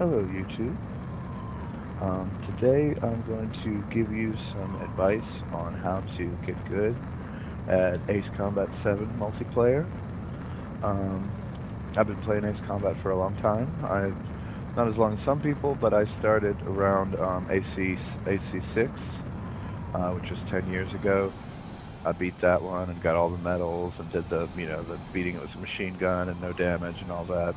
Hello YouTube. Today I'm going to give you some advice on how to get good at Ace Combat 7 multiplayer. I've been playing Ace Combat for a long time. Not as long as some people, but I started around AC6, which was 10 years ago. I beat that one and got all the medals and did the beating it with a machine gun and no damage and all that.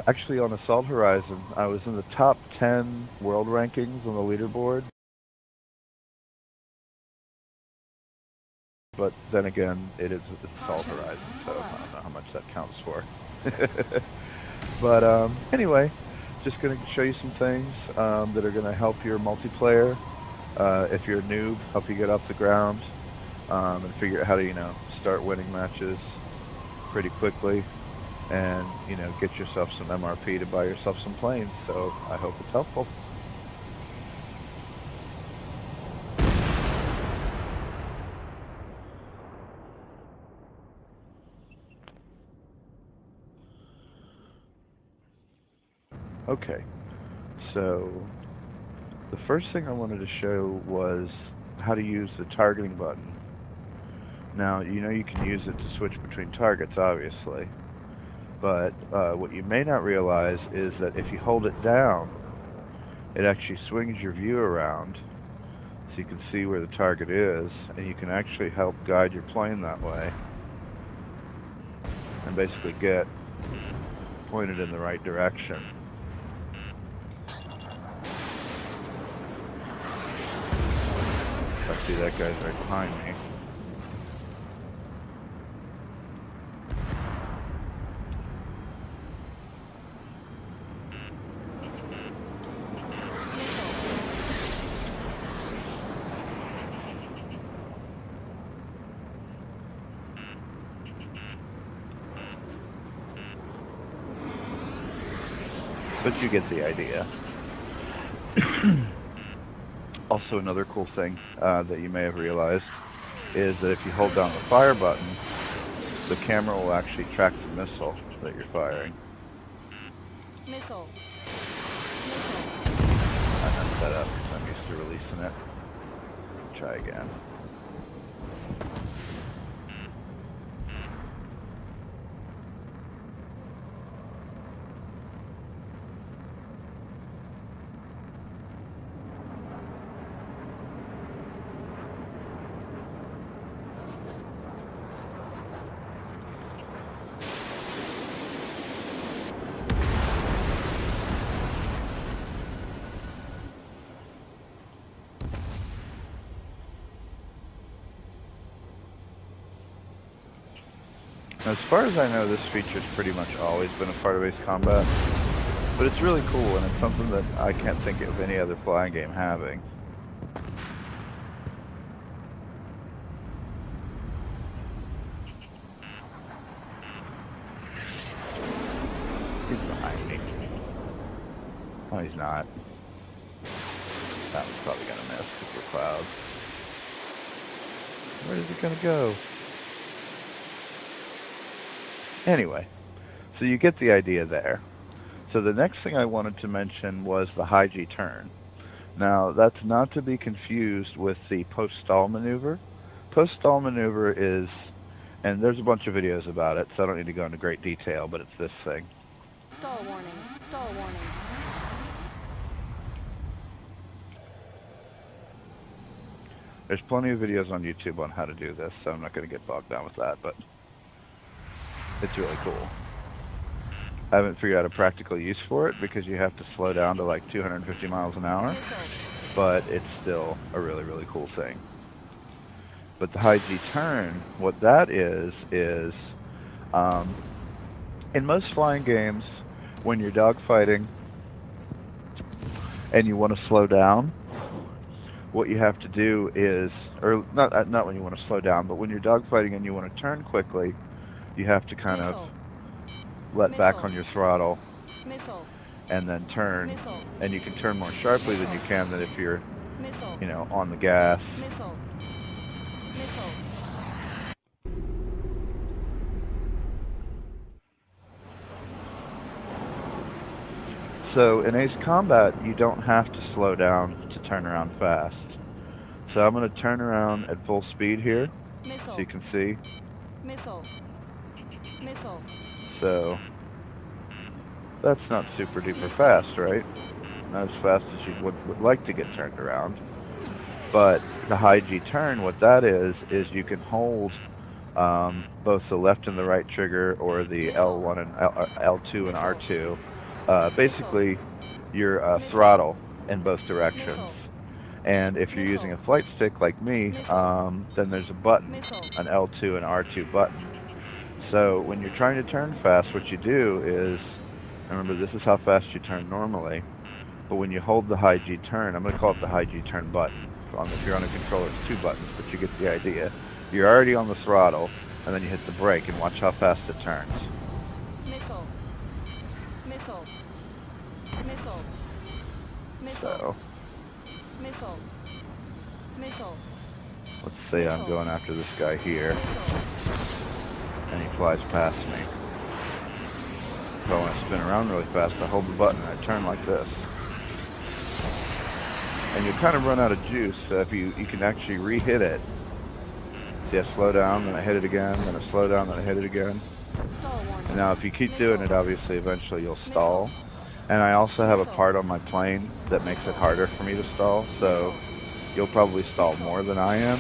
Actually on Assault Horizon, I was in the top 10 world rankings on the leaderboard. But then again, it's Assault Horizon, so I don't know how much that counts for. But anyway, just going to show you some things that are going to help your multiplayer. If you're a noob, help you get off the ground and figure out how to, start winning matches pretty quickly. And, get yourself some MRP to buy yourself some planes. So I hope it's helpful. Okay, so the first thing I wanted to show was how to use the targeting button. Now, you can use it to switch between targets, obviously. But what you may not realize is that if you hold it down, it actually swings your view around so you can see where the target is, and you can actually help guide your plane that way and basically get pointed in the right direction. I see that guy's right behind me. But you get the idea. Also, another cool thing that you may have realized is that if you hold down the fire button, the camera will actually track the missile that you're firing. Missile. I messed that up because I'm used to releasing it. Try again. As far as I know, this feature's pretty much always been a part of Ace Combat, but it's really cool, and it's something that I can't think of any other flying game having. He's behind me. Oh, he's not. That one's probably gonna miss because of the clouds. Where is it gonna go? Anyway, so you get the idea there. So the next thing I wanted to mention was the high G turn. Now, that's not to be confused with the post-stall maneuver. Post-stall maneuver is, and there's a bunch of videos about it, so I don't need to go into great detail, but it's this thing. Stall warning. Stall warning. There's plenty of videos on YouTube on how to do this, so I'm not going to get bogged down with that, but it's really cool. I haven't figured out a practical use for it because you have to slow down to like 250 miles an hour, but it's still a really, really cool thing. But the high G turn, what that is in most flying games, when you're dogfighting and you want to slow down, what you have to do is, or not when you want to slow down, but when you're dogfighting and you want to turn quickly, you have to kind of let back on your throttle and then turn. And you can turn more sharply than you can if you're, on the gas. So in Ace Combat, you don't have to slow down to turn around fast. So I'm going to turn around at full speed here, so Missile. you can see. Missile. Missile. So that's not super duper fast, right? Not as fast as you would like to get turned around. But the high G turn, what that is you can hold both the left and the right trigger, or the Missile. L1 and L2 and Missile. R2. Missile. Basically, your Missile. throttle in both directions. Missile. And if you're using Missile. a flight stick like me, Missile. then there's a button, Missile. an L2 and R2 button. So when you're trying to turn fast, what you do is, remember this is how fast you turn normally, but when you hold the high G turn, I'm going to call it the high G turn button. If you're on a controller, it's 2 buttons, but you get the idea. You're already on the throttle, and then you hit the brake, and watch how fast it turns. Missile. Missile. Missile. Missile. So Missile. Missile. let's say I'm going after this guy here, Missile. and he flies past me. If I want to spin around really fast, I hold the button and I turn like this. And you kind of run out of juice, so if you can actually re-hit it. See, I slow down, then I hit it again, then I slow down, then I hit it again. Stall warning. And now if you keep doing it, obviously eventually you'll stall. And I also have a part on my plane that makes it harder for me to stall, so you'll probably stall more than I am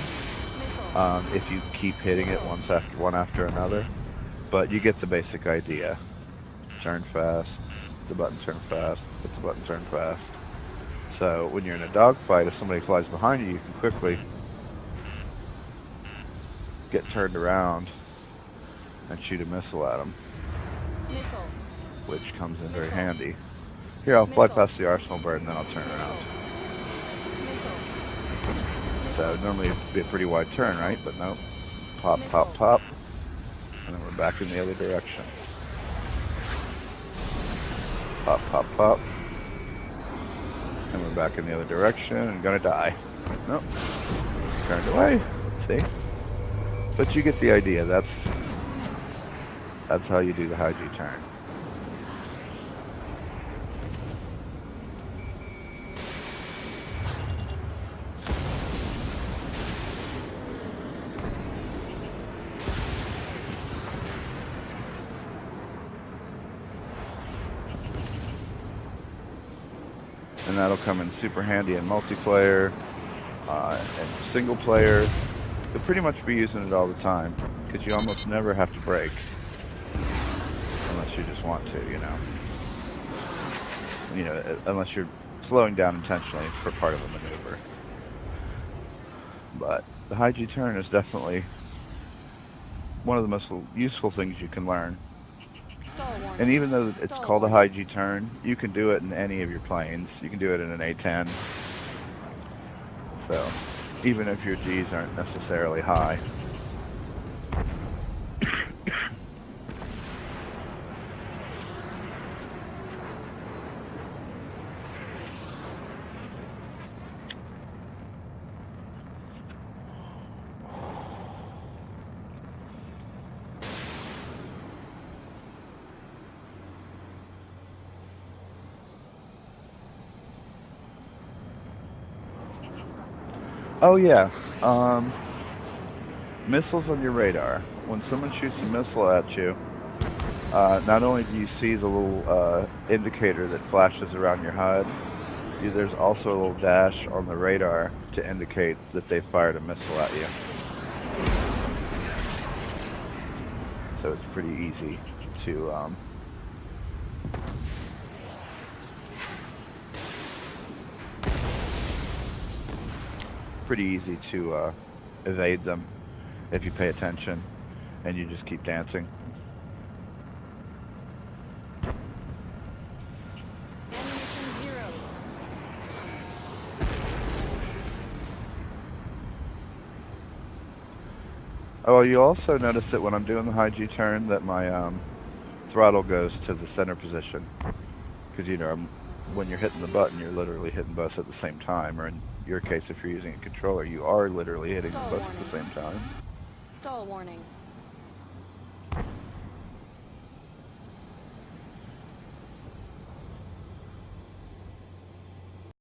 if you keep hitting it one after another. But you get the basic idea. Turn fast, the button turn fast, hit the button turn fast. So when you're in a dogfight, if somebody flies behind you, you can quickly get turned around and shoot a missile at them, Missile. which comes in very handy. Here, I'll fly past the arsenal bird and then I'll turn around. So normally it'd be a pretty wide turn, right? But no. Pop, pop, pop. And then we're back in the other direction. Pop, pop, pop. And we're back in the other direction and gonna die. Nope. Turned away. See? But you get the idea. That's how you do the high G turn. And that'll come in super handy in multiplayer and single player. You'll pretty much be using it all the time because you almost never have to brake unless you just want to, unless you're slowing down intentionally for part of a maneuver. But the high G turn is definitely one of the most useful things you can learn. And even though it's called a high G turn, you can do it in any of your planes. You can do it in an A-10. So, even if your Gs aren't necessarily high. Oh yeah, missiles on your radar. When someone shoots a missile at you, not only do you see the little indicator that flashes around your HUD, there's also a little dash on the radar to indicate that they fired a missile at you. So it's pretty easy to evade them if you pay attention and you just keep dancing. Ammunition 0. Oh, you also notice that when I'm doing the high G turn that my throttle goes to the center position. Because, when you're hitting the button, you're literally hitting both at the same time. Or in your case, if you're using a controller, you are literally hitting them both at the same time. Stall warning.